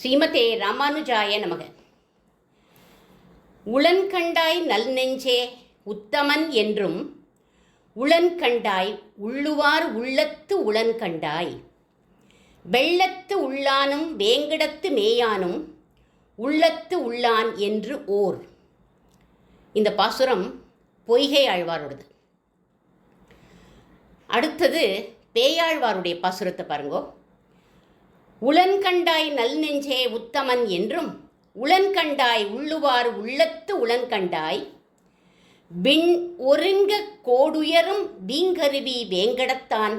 ஸ்ரீமதே ராமானுஜாய நமக. உளன்கண்டாய் நல் நெஞ்சே உத்தமன் என்றும் உளன்கண்டாய் உள்ளுவார் உள்ளத்து உளன்கண்டாய் வெள்ளத்து உள்ளானும் வேங்கிடத்து மேயானும் உள்ளத்து உள்ளான் என்று ஓர். இந்த பாசுரம் பொய்கை ஆழ்வாரோடது. அடுத்தது பேயாழ்வாருடைய பாசுரத்தை பாருங்கோ. உளன்கண்டாய் நல் நெஞ்சே உத்தமன் என்றும் உளன்கண்டாய் உள்ளுவார் உள்ளத்து உளன்கண்டாய் விண் ஒருங்க கோடுயரும் வீங்கருவி வேங்கடத்தான்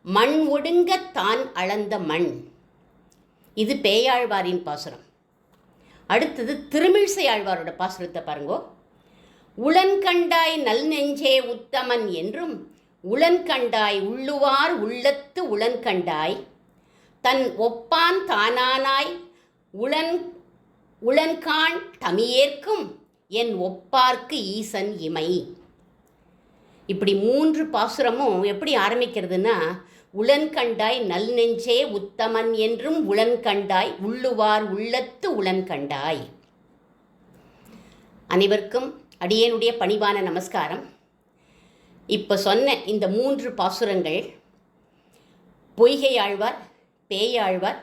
மண் ஒடுங்க தான் அளந்த மண். இது பேயாழ்வாரின் பாசுரம். அடுத்தது திருமிழிசை ஆழ்வாரோட பாசுரத்தை பாருங்கோ. உளன்கண்டாய் நல் நெஞ்சே உத்தமன் என்றும் உளன்கண்டாய் உள்ளுவார் உள்ளத்து உளன்கண்டாய் தன் ஒப்பான் தானானாய் உளன்காண் தமியேற்கும் என் ஒப்பார்க்கு ஈசன் இமை. இப்படி 3 பாசுரமும் எப்படி ஆரம்பிக்கிறதுனா, உளன்கண்டாய் நல் நெஞ்சே உத்தமன் என்றும் உளன்கண்டாய் உள்ளுவார் உள்ளத்து உளன்கண்டாய். அனைவருக்கும் அடியேனுடைய பணிவான நமஸ்காரம். இப்போ சொன்ன இந்த 3 பாசுரங்கள் பொய்கை ஆழ்வார், பேயாழ்வார்,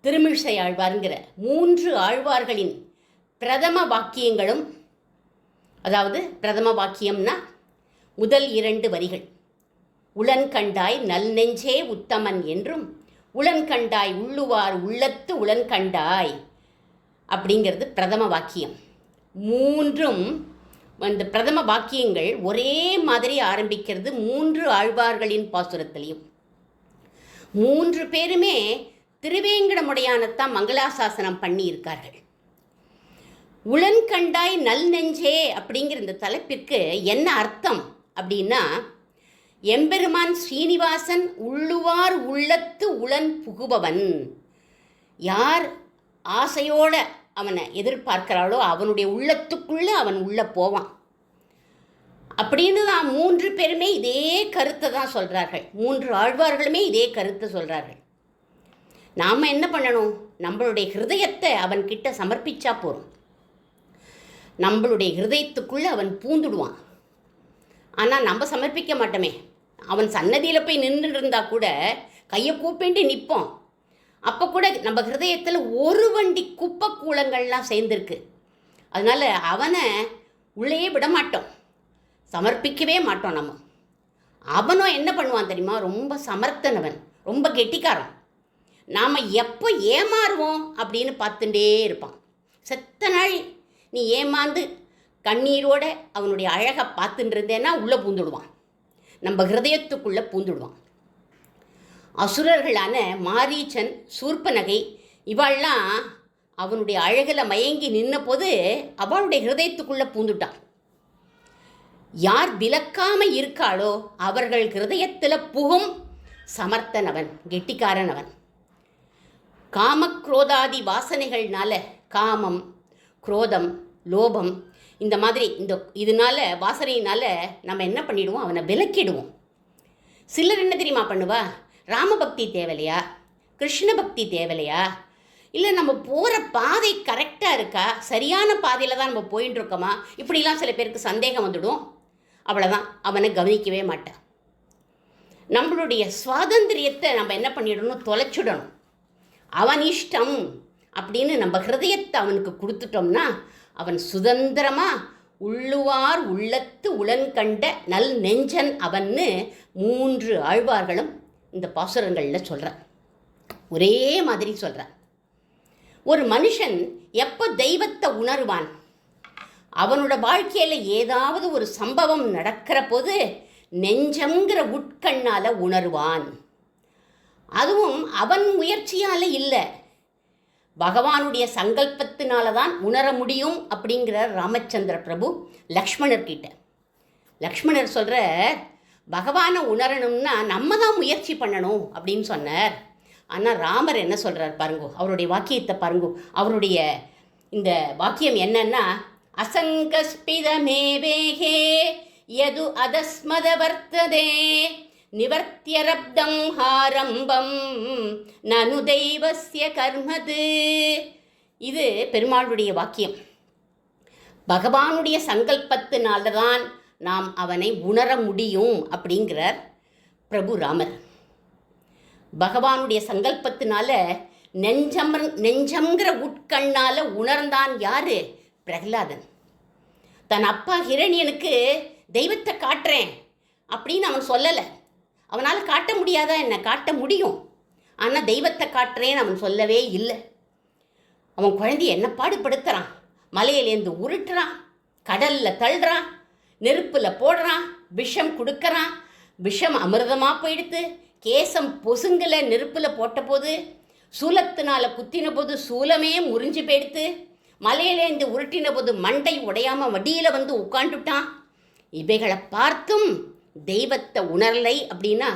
திருமிழிசை ஆழ்வார்ங்கிற 3 ஆழ்வார்களின் பிரதம வாக்கியங்களும், அதாவது பிரதம வாக்கியம்னா முதல் 2 வரிகள் உளன்கண்டாய் நல் நெஞ்சே உத்தமன் என்றும் உளன்கண்டாய் உள்ளுவார் உள்ளத்து உளன்கண்டாய் அப்படிங்கிறது பிரதம வாக்கியம். 3ம் அந்த பிரதம வாக்கியங்கள் ஒரே மாதிரி ஆரம்பிக்கிறது 3 ஆழ்வார்களின் பாசுரத்திலையும். 3 பேருமே திருவேங்கடமுடையானத்தான் மங்களாசாசனம் பண்ணியிருக்கார்கள். உளன்கண்டாய் நல் நெஞ்சே அப்படிங்கிற இந்த தலைப்பிற்கு என்ன அர்த்தம் அப்படின்னா, எம்பெருமான் ஸ்ரீனிவாசன் உள்ளுவார் உள்ளத்து உளன் புகுபவன். யார் ஆசையோட அவனை எதிர்பார்க்கிறாளோ அவனுடைய உள்ளத்துக்குள்ளே அவன் உள்ளே போவான் அப்படின்னு தான் 3 பேருமே இதே கருத்தை தான் சொல்கிறார்கள். 3 ஆழ்வார்களுமே இதே கருத்தை சொல்கிறார்கள். நாம் என்ன பண்ணணும்? நம்மளுடைய ஹிருதயத்தை அவன்கிட்ட சமர்ப்பிச்சா போகிறோம். நம்மளுடைய ஹிருதயத்துக்குள்ளே அவன் பூந்துடுவான். ஆனால் நம்ம சமர்ப்பிக்க மாட்டோமே. அவன் சன்னதியில் போய் நின்று இருந்தால் கூட கையை கூப்பிட்டு நிற்போம். அப்போ கூட நம்ம ஹிருதயத்தில் ஒரு வண்டி குப்பை கூலங்கள்லாம் சேர்ந்துருக்கு. அதனால் அவனை உள்ளே விட மாட்டோம், சமர்ப்பிக்கவே மாட்டோம். நம்ம அவனும் என்ன பண்ணுவான் தெரியுமா? ரொம்ப சமர்த்தனவன், ரொம்ப கெட்டிக்காரன். நாம் எப்போ ஏமாறுவோம் அப்படின்னு பார்த்துட்டே இருப்பான். செத்த நாள் நீ ஏமாந்து கண்ணீரோட அவனுடைய அழகை பார்த்துட்டு இருந்தேன்னா உள்ளே பூந்துடுவான், நம்ம ஹிருதயத்துக்குள்ளே பூந்துடுவான். அசுரர்களான மாரீச்சன், சூர்பனகை இவாள்லாம் அவனுடைய அழகில் மயங்கி நின்ன போது அவளுடைய ஹிருதயத்துக்குள்ளே பூந்துட்டான். யார் விலக்காமல் இருக்காளோ அவர்கள் ஹிருதயத்தில் புகும் சமர்த்தனவன், கெட்டிக்காரனவன். காமக்ரோதாதி வாசனைகள்னால, காமம், குரோதம், லோபம், இந்த மாதிரி இதனால வாசனையினால் நம்ம என்ன பண்ணிடுவோம்? அவனை விலக்கிடுவோம். சிலர் என்ன தெரியுமா பண்ணுவா? ராமபக்தி தேவையில்லையா, கிருஷ்ண பக்தி தேவையில்லையா, இல்லை நம்ம போகிற பாதை கரெக்டாக இருக்கா, சரியான பாதையில் தான் நம்ம போயின்னு இருக்கோமா, இப்படிலாம் சில பேருக்கு சந்தேகம் வந்துடும். அவ்வளோதான், அவனை கவனிக்கவே மாட்டான். நம்மளுடைய சுவாதந்திரியத்தை நம்ம என்ன பண்ணிடணும்? தொலைச்சிடணும். அவன் இஷ்டம் அப்படின்னு நம்ம ஹிருதயத்தை அவனுக்கு கொடுத்துட்டோம்னா அவன் சுதந்திரமாக உள்ளுவார் உள்ளத்து உளன்கண்ட நல் நெஞ்சன் அவன்னு 3 ஆழ்வார்களும் இந்த பாசுரங்களில் சொல்கிறான். ஒரே மாதிரி சொல்கிறான். ஒரு மனுஷன் எப்போ தெய்வத்தை உணர்வான்? அவனோட வாழ்க்கையில் ஏதாவது ஒரு சம்பவம் நடக்கிற போது நெஞ்சங்கிற உட்கண்ணால் உணர்வான். அதுவும் அவன் முயற்சியால் இல்லை, பகவானுடைய சங்கல்பத்தினால தான் உணர முடியும் அப்படிங்கிறார் ராமச்சந்திர பிரபு லக்ஷ்மணர்கிட்ட. லக்ஷ்மணர் சொல்கிற, பகவானை உணரணும்னா நம்ம தான் முயற்சி பண்ணணும் அப்படின்னு சொன்னார். ஆனால் ராமர் என்ன சொல்கிறார் பாருங்கோ, அவருடைய வாக்கியத்தை பாருங்கோ. அவருடைய இந்த வாக்கியம் என்னன்னா, அசங்கஸ்பிதமேவேகே யது அதஸ்மத வர்த்ததே நிவர்த்தியரப்தம் ஆரம்பம் நனு தெய்வஸ்ய கர்மது. இது பெருமாளுடைய வாக்கியம். பகவானுடைய சங்கல்பத்தினால்தான் நாம் அவனை உணர முடியும் அப்படிங்கிறார் பிரபு ராமர். பகவானுடைய சங்கல்பத்தினால நெஞ்சம்ங்கிற உட்கண்ணால உணர்ந்தான் யாரு? பிரகலாதன். தன் அப்பா ஹிரண்யனுக்கு தெய்வத்தை காட்டுறேன் அப்படின்னு அவன் சொல்லலை. அவனால் காட்ட முடியாதா என்ன? காட்ட முடியும். ஆனால் தெய்வத்தை காட்டுறேன்னு அவன் சொல்லவே இல்லை. அவன் குழந்தைய என்ன பாடுபடுத்துகிறான். மலையிலேருந்து உருட்டுறான், கடலில் தள்ளுறான், நெருப்பில் போடுறான், விஷம் கொடுக்கறான். விஷம் அமிர்தமாக போயிடுத்து. கேசம் பொசுங்கில் நெருப்பில் போட்ட போது, சூலத்தினால் குத்தின போது சூலமே முறிஞ்சு போயிடுத்து. மலையிலேருந்து உருட்டின போது மண்டை உடையாமல் வடியில் வந்து உட்காந்துட்டான். இவைகளை பார்த்தும் தெய்வத்தை உணரலை அப்படின்னா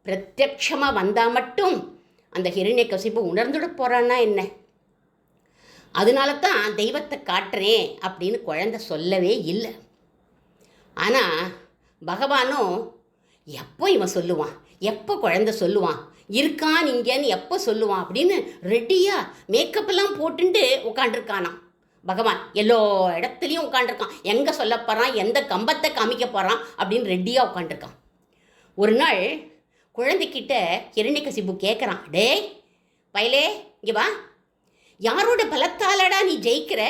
பிரத்யட்சமாக வந்தால் மட்டும் அந்த ஹிரண்யகசிபு உணர்ந்துட போகிறான்னா என்ன? அதனால தான் தெய்வத்தை காட்டுறேன் அப்படின்னு குழந்தை சொல்லவே இல்லை. ஆனால் பகவானும் எப்போ இவன் சொல்லுவான், எப்போ குழந்தை சொல்லுவான், இருக்கான் இங்கேன்னு எப்போ சொல்லுவான் அப்படின்னு ரெடியாக மேக்கப்பெல்லாம் போட்டுட்டு உட்காண்டிருக்கானான். பகவான் எல்லா இடத்துலையும் உட்காண்டிருக்கான். எங்கே சொல்ல போகிறான், எந்த கம்பத்தை காமிக்க போகிறான் அப்படின்னு ரெடியாக உட்காண்டிருக்கான். ஒரு நாள் குழந்தைக்கிட்ட ஹிரண்யகசிபு கேட்குறான், டேய் பயலே இங்கே வா, யாரோட பலத்தாலடா நீ ஜெயிக்கிற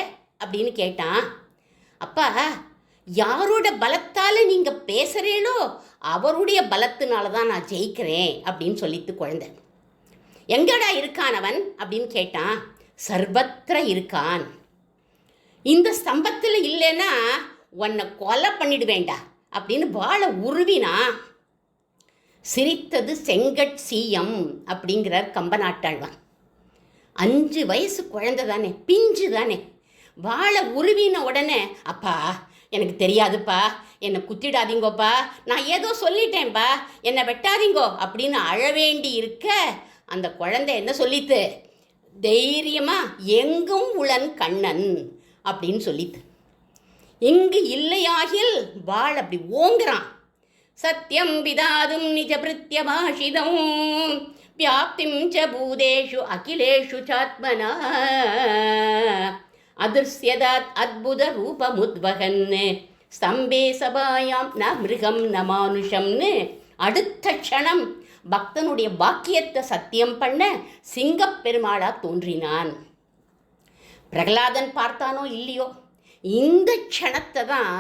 அப்படின்னு கேட்டான். அப்பா, யாரோட பலத்தால் நீங்கள் பேசுகிறீங்களோ அவருடைய பலத்தினால தான் நான் ஜெயிக்கிறேன் அப்படின்னு சொல்லிட்டு குழந்தை. எங்கடா இருக்கான் அவன் அப்படின்னு கேட்டான். சர்வத்திர இருக்கான். இந்த ஸ்தம்பத்தில் இல்லைன்னா உன்னை கொலை பண்ணிடுவேண்டா அப்படின்னு வாழை உருவினா. சிரித்தது செங்கட் சீயம் அப்படிங்கிறார் கம்பநாட்டாழ்வான். 5 வயசு குழந்தை தானே, பிஞ்சு தானே. வாழை உருவின உடனே, அப்பா எனக்கு தெரியாதுப்பா, என்னை குத்திடாதீங்கோப்பா, நான் ஏதோ சொல்லிட்டேன்ப்பா, என்னை வெட்டாதீங்கோ அப்படின்னு அழவேண்டி இருக்க அந்த குழந்தை என்ன சொல்லித்து? தைரியமாக எங்கும் உளன் கண்ணன் அப்படின்னு சொல்லித்து. எங்கு இல்லையாகில் வாழ அப்படி ஓங்குறான். சத்தியம் விதாதும் நிஜ பிருத்யபாஷிதம் வியாப்திம் ச பூதேஷு அகிலேஷு சாத்மனா அதிர்ஷ்யதாத் அத்புத ரூபமுத்வகன் ஸ்தம்பே சபாயாம் ந மிருகம் ந மானுஷம்னு அடுத்த க்ஷணம் பக்தனுடைய பாக்கியத்தை சத்தியம் பண்ண சிங்கப்பெருமாளா தோன்றினான். பிரகலாதன் பார்த்தானோ இல்லையோ, இந்த க்ஷணத்தை தான்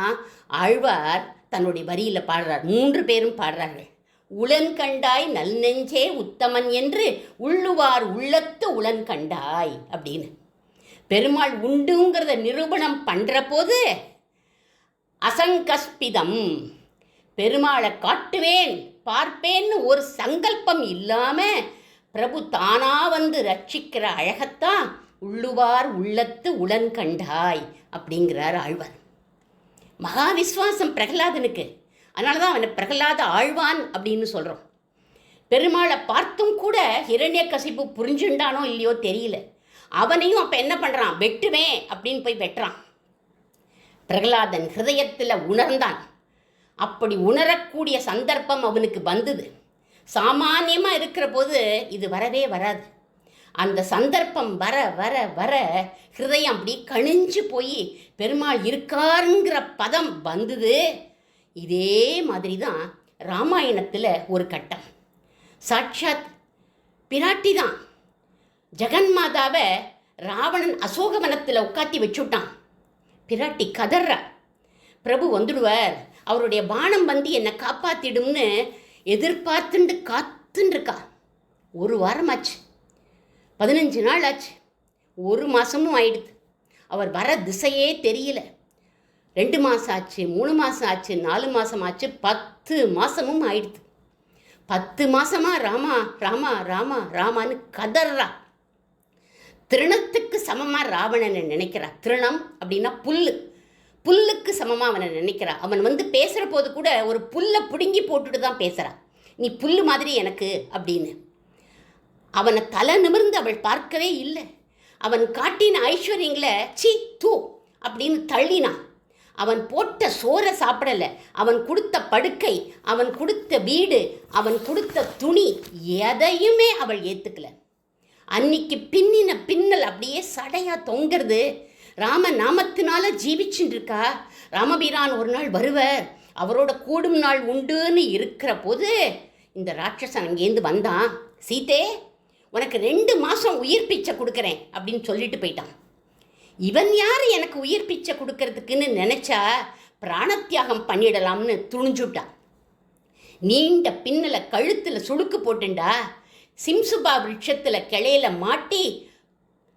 ஆழ்வார் தன்னுடைய வரியில் பாடுறார். 3 பேரும் பாடுறார்கள். உளன் கண்டாய் நல் நெஞ்சே உத்தமன் என்று உள்ளுவார் உள்ளத்து உளன் கண்டாய் அப்படின்னு. பெருமாள் உண்டுங்கிறத நிரூபணம் பண்ணுற போது அசங்கஸ்பிதம், பெருமாளை காட்டுவேன் பார்ப்பேன்னு ஒரு சங்கல்பம் இல்லாமல் பிரபு தானா வந்து ரட்சிக்கிற அழகத்தான் உள்ளுவார் உள்ளத்து உளன் கண்டாய் அப்படிங்கிறார் ஆழ்வார். மகா விஸ்வாசம் பிரகலாதனுக்கு. அதனால தான் அவனை பிரகலாத ஆழ்வான் அப்படின்னு சொல்கிறோம். பெருமாளை பார்த்தும் கூட ஹிரண்யகசிபு புரிஞ்சுண்டானோ இல்லையோ தெரியல. அவனையும் அப்போ என்ன பண்ணுறான்? வெட்டுவேன் அப்படின்னு போய் வெட்டுறான். பிரகலாதன் ஹிருதயத்தில் உணர்ந்தான். அப்படி உணரக்கூடிய சந்தர்ப்பம் அவனுக்கு வந்தது. சாமானியமாக இருக்கிற போது இது வரவே வராது. அந்த சந்தர்ப்பம் வர வர வர ஹிருதயம் அப்படி கணிஞ்சு போய் பெருமாள் இருக்காருங்கிற பதம் வந்தது. இதே மாதிரி தான் ராமாயணத்தில் ஒரு கட்டம். சாட்சாத் பிராட்டி தான் ஜெகன்மாதாவை ராவணன் அசோகவனத்தில் உட்காத்தி வச்சுட்டான். பிராட்டி கதர்றா, பிரபு வந்துடுவார், அவருடைய பானம் வந்து என்னை காப்பாற்றிடும்னு எதிர்பார்த்துண்டு காத்துருக்கா. 1 வாரம் ஆச்சு, 15 நாள் ஆச்சு, 1 மாதமும் ஆயிடுது. அவர் வர திசையே தெரியல. 2 மாதம் ஆச்சு, 3 மாதம் ஆச்சு, 4 மாதம் ஆச்சு, 10 மாதமும் ஆயிடுது. 10 மாதமாக ராமா ராமா ராமா ராமான்னு கதர்றா. திருணத்துக்கு சமமாக ராவணனை நினைக்கிறா. திருணம் அப்படின்னா புல்லுக்கு சமமாக அவனை நினைக்கிறா. அவன் வந்து பேசுகிற போது கூட ஒரு புல்லை பிடுங்கி போட்டுட்டு தான் பேசுகிறா. நீ புல் மாதிரி எனக்கு அப்படின்னு. அவனை தலை நிமிர்ந்து அவள் பார்க்கவே இல்லை. அவன் காட்டின ஐஸ்வர்யங்களை சி தூ அப்படின்னு தள்ளினான். அவன் போட்ட சோறை சாப்பிடலை, அவன் கொடுத்த படுக்கை, அவன் கொடுத்த வீடு, அவன் கொடுத்த துணி எதையுமே அவள் ஏற்றுக்கல. அன்னைக்கு பின்னின பின்னல் அப்படியே சடையா தொங்கிறது. ராம நாமத்தினால ஜீவிச்சுட்டு இருக்கா. ராமபிரான் ஒரு நாள் வருவர், அவரோட கூடும் நாள் உண்டுன்னு இருக்கிற போது இந்த ராட்சசன் அங்கேருந்து வந்தான். சீதே, உனக்கு 2 மாதம் உயிர் பிச்சை கொடுக்குறேன் அப்படின்னு சொல்லிட்டு போயிட்டான். இவன் யார் எனக்கு உயிர் பிச்சை கொடுக்கறதுக்குன்னு நினச்சா பிராணத்தியாகம் பண்ணிடலாம்னு துணிஞ்சுட்டான். நீண்ட பின்னலை கழுத்தில் சுளுக்கு போட்டுண்டா சிம்சுபா விருட்சத்தில் கிளையில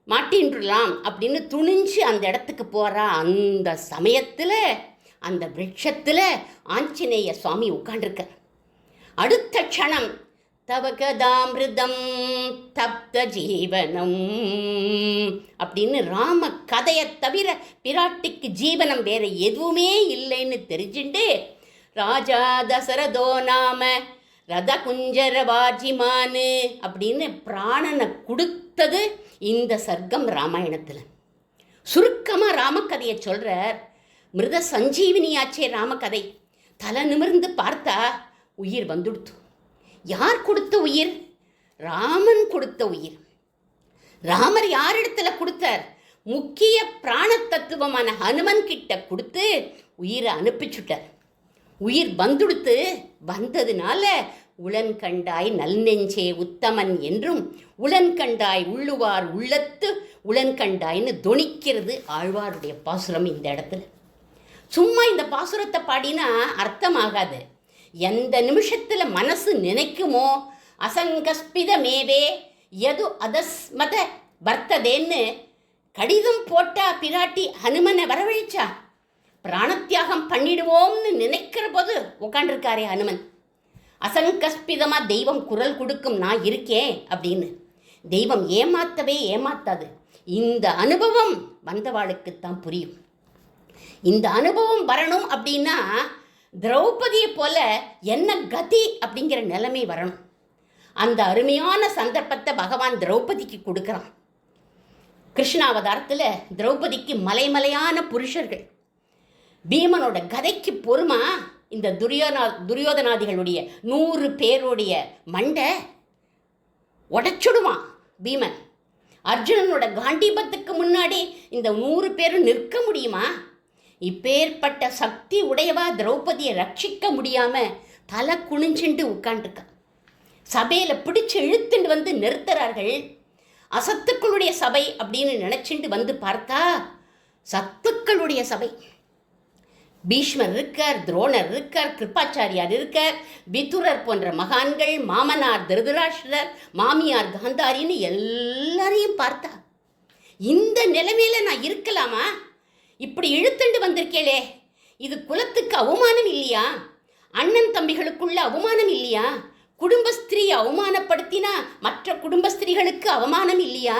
மாட்டின்றுலாம் அப்படின்னு துணிஞ்சு அந்த இடத்துக்கு போகிறா. அந்த சமயத்தில் அந்த விருட்சத்தில் ஆஞ்சநேய சுவாமி உட்காண்டிருக்கார். அடுத்த க்ஷணம் தவ கதாமிருதம் தப்த ஜீவனம் அப்படின்னு ராம கதையை தவிர பிராட்டிக்கு ஜீவனம் வேற எதுவுமே இல்லைன்னு தெரிஞ்சுட்டு ராஜா தசரதோ நாம ரத குஞ்சர வாஜிமானு அப்படின்னு பிராணனை கொடுத்தது இந்த சர்க்கம் ராமாயணத்தில். சுருக்கமாக ராமக்கதையை சொல்கிறார். மிருத சஞ்சீவினியாச்சே ராமகதை. தலை நிமிர்ந்து பார்த்தா உயிர் வந்துடுத்து. யார் கொடுத்த உயிர்? ராமன் கொடுத்த உயிர். ராமர் யாரிடத்துல கொடுத்தார்? முக்கிய பிராண தத்துவமான ஹனுமன் கிட்ட கொடுத்து உயிரை அனுப்பிச்சுட்டார். உயிர் வந்துடுத்து. வந்ததுனால உளன் கண்டாய் நல் நெஞ்சே உத்தமன் என்றும் உளன் கண்டாய் உள்ளுவார் உள்ளத்து உளன் கண்டாய்னு தொனிக்கிறது ஆழ்வாருடைய பாசுரம். இந்த இடத்துல சும்மா இந்த பாசுரத்தை பாடினா அர்த்தமாகாது. எந்த நிமிஷத்தில் மனசு நினைக்குமோ அசங்கஸ்பிதமேவே எது அதஸ்மத வர்த்ததேன்னு கடிதம் போட்டா பிராட்டி ஹனுமனை வரவழைச்சா. பிராணத்தியாகம் பண்ணிடுவோம்னு நினைக்கிற போது உட்காண்டிருக்காரே ஹனுமன். அசங்கஸ்பிதமாக தெய்வம் குரல் கொடுக்கும், நான் இருக்கேன் அப்படின்னு. தெய்வம் ஏமாத்தவே ஏமாத்தாது. இந்த அனுபவம் வந்தவாளுக்குத்தான் புரியும். இந்த அனுபவம் வரணும் அப்படின்னா திரௌபதியை போல என்ன கதி அப்படிங்கிற நிலைமை வரணும். அந்த அருமையான சந்தர்ப்பத்தை பகவான் திரௌபதிக்கு கொடுக்குறான். கிருஷ்ணாவதாரத்தில் திரௌபதிக்கு மலைமலையான புருஷர்கள். பீமனோட கதைக்கு பொறுமா இந்த துரியோதனாதிகளுடைய 100 பேருடைய மண்டை உடைச்சுடுவான் பீமன். அர்ஜுனனோட காண்டீபத்துக்கு முன்னாடி இந்த 100 பேரும் நிற்க முடியுமா? இப்பேற்பட்ட சக்தி உடையவா திரௌபதியை ரட்சிக்க முடியாமல் தலை குனிஞ்சுண்டு உட்காந்துருக்கா. சபையில் பிடிச்சு இழுத்துண்டு வந்து நிறுத்துறார்கள். அசத்துக்களுடைய சபை அப்படின்னு நினச்சிண்டு வந்து பார்த்தா சத்துக்களுடைய சபை. பீஷ்மர் இருக்கார், துரோணர் இருக்கார், கிருபாச்சாரியார் இருக்கார், விதுரர் போன்ற மகான்கள், மாமனார் திருதராஷ்டிரர், மாமியார் காந்தாரின்னு எல்லாரையும் பார்த்தா இந்த நிலைமையில நான் இருக்கலாமா? இப்படி இழுத்துண்டு வந்திருக்கேளே, இது குலத்துக்கு அவமானம் இல்லையா? அண்ணன் தம்பிகளுக்குள்ள அவமானம் இல்லையா? குடும்பஸ்திரியை அவமானப்படுத்தினா மற்ற குடும்பஸ்திரிகளுக்கு அவமானம் இல்லையா?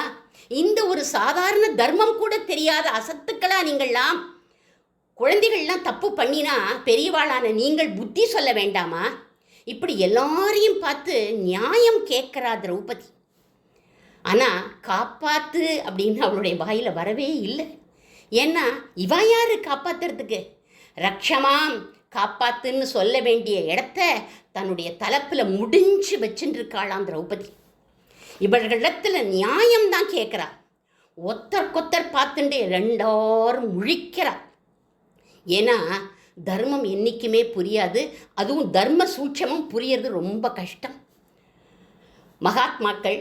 இந்த ஒரு சாதாரண தர்மம் கூட தெரியாத அசத்துக்களா நீங்கள்லாம்? குழந்தைகள்லாம் தப்பு பண்ணினா பெரியவாளான நீங்கள் புத்தி சொல்ல வேண்டாமா? இப்படி எல்லாரையும் பார்த்து நியாயம் கேட்குறா திரௌபதி. ஆனால் காப்பாத்து அப்படின்னு அவளுடைய வாயில் வரவே இல்லை. ஏன்னா இவா யாரு காப்பாத்துறதுக்கு? ரக்ஷமாம் காப்பாத்துன்னு சொல்ல வேண்டிய இடத்த தன்னுடைய தலைப்பில் முடிஞ்சு வச்சுருக்காளாம் திரௌபதி. இவர்களிடத்தில் நியாயம்தான் கேட்குறா. ஒத்தர் பார்த்துட்டு 2 முழிக்கிறா. ஏன்னா தர்மம் என்றைக்குமே புரியாது. அதுவும் தர்ம சூட்சமும் புரியறது ரொம்ப கஷ்டம். மகாத்மாக்கள்,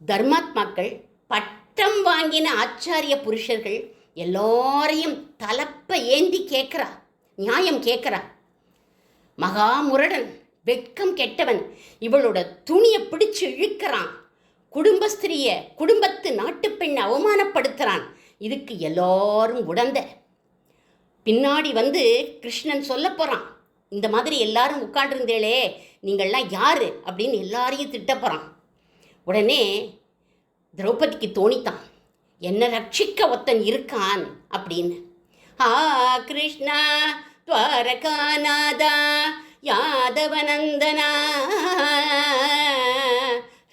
தர்மாத்மாக்கள், பட்டம் வாங்கின ஆச்சாரிய புருஷர்கள் எல்லாரையும் தலைப்பை ஏந்தி கேட்குறா, நியாயம் கேட்குறா. மகாமுரடன், வெட்கம் கெட்டவன் இவளோட துணியை பிடிச்சு இழுக்கிறான். குடும்பஸ்திரியை, குடும்பத்து நாட்டு பெண்ணை அவமானப்படுத்துகிறான். இதுக்கு எல்லாரும் உடந்த. பின்னாடி வந்து கிருஷ்ணன் சொல்ல போகிறான், இந்த மாதிரி எல்லாரும் உட்காண்டிருந்தேளே நீங்கள்லாம் யார் அப்படின்னு எல்லாரையும் திட்ட போகிறான். உடனே திரௌபதிக்கு தோணித்தான், என்ன ரட்சிக்க ஒருத்தன் இருக்கான் அப்படின்னு. ஆ கிருஷ்ணா துவாரகாநாதா யாதவநந்தனா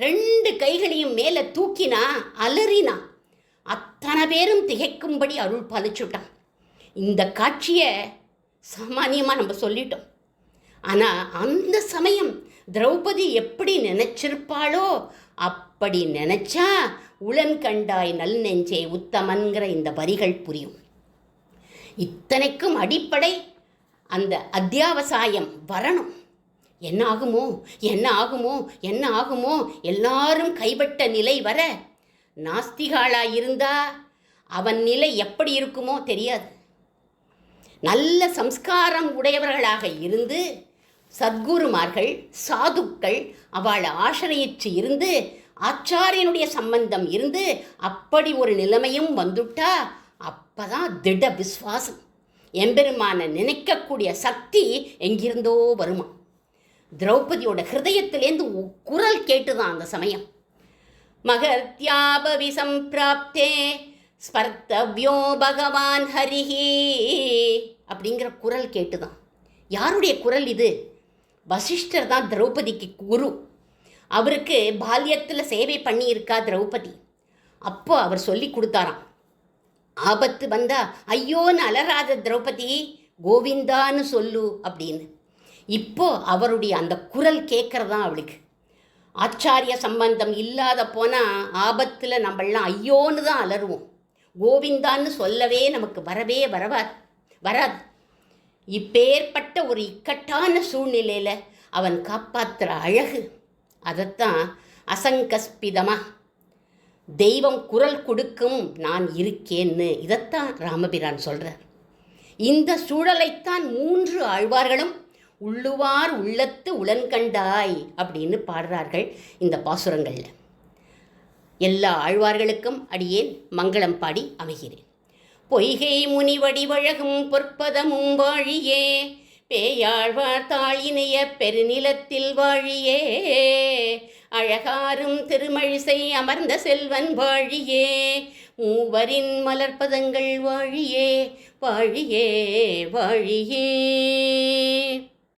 2 கைகளையும் மேலே தூக்கினா, அலறினா. அத்தனை பேரும் திகைக்கும்படி அருள் பாலிச்சுட்டான். இந்த காட்சியை சாமானியமாக நம்ம சொல்லிட்டோம். ஆனால் அந்த சமயம் திரௌபதி எப்படி நினச்சிருப்பாளோ அப்படி நினச்சா உளன் கண்டாய் நல் நெஞ்சே உத்தமன்கிற இந்த வரிகள் புரியும். இத்தனைக்கும் அடிப்படை அந்த அத்தியாவசாயம் வரணும். என்ன ஆகுமோ என்ன ஆகுமோ என்ன ஆகுமோ எல்லாரும் கைவிட்ட நிலை வர நாஸ்திகாளாக இருந்தா அவன் நிலை எப்படி இருக்குமோ தெரியாது. நல்ல சம்ஸ்காரம் உடையவர்களாக இருந்து சத்குருமார்கள் சாதுக்கள் அவளை ஆசிரியச்சு இருந்து ஆச்சாரியனுடைய சம்பந்தம் இருந்து அப்படி ஒரு நிலைமையும் வந்துட்டா அப்பதான் திட விஸ்வாசம், எம்பெருமான நினைக்கக்கூடிய சக்தி எங்கிருந்தோ வருமா. திரௌபதியோட ஹிருதயத்திலேருந்து குரல் கேட்டுதான் அந்த சமயம். மகத்யாபவி சம்பிராப்தே ஸ்பர்த்தவ்யோ பகவான் ஹரிஹி அப்படிங்கிற குரல் கேட்டுதான். யாருடைய குரல் இது? வசிஷ்டர் தான் திரௌபதிக்கு குரு. அவருக்கு பால்யத்தில் சேவை பண்ணியிருக்கா திரௌபதி. அப்போ அவர் சொல்லி கொடுத்தாராம், ஆபத்து வந்தா ஐயோன்னு அலறாத திரௌபதி, கோவிந்தான்னு சொல்லு அப்படின்னு. இப்போ அவருடைய அந்த குரல் கேட்கறதான் அவளுக்கு. ஆச்சாரிய சம்பந்தம் இல்லாத போனால் ஆபத்தில் நம்மளாம் ஐயோன்னு தான் அலறுவோம். கோவிந்தான்னு சொல்லவே நமக்கு வராது. இப்பேற்பட்ட ஒரு இக்கட்டான சூழ்நிலையில் அவன் காப்பாற்றுற அழகு, அதைத்தான் அசங்கஸ்பிதமாக தெய்வம் குரல் கொடுக்கும் நான் இருக்கேன்னு இதைத்தான் ராமபிரான் சொல்கிறார். இந்த சூழலைத்தான் 3 ஆழ்வார்களும் உள்ளுவார் உள்ளத்து உளன்கண்டாய் அப்படின்னு பாடுறார்கள் இந்த பாசுரங்களில். எல்லா ஆழ்வார்களுக்கும் அடியேன் மங்களம் பாடி அமைகிறேன். பொய்கை முனிவடிவழகும் பொற்பதமும் வாழியே, பேயாழ்வார் தாழினைய பெருநிலத்தில் வாழியே, அழகாரும் திருமழிசை அமர்ந்த செல்வன் வாழியே, மூவரின் மலர்ப்பதங்கள் வாழியே வாழியே வாழியே.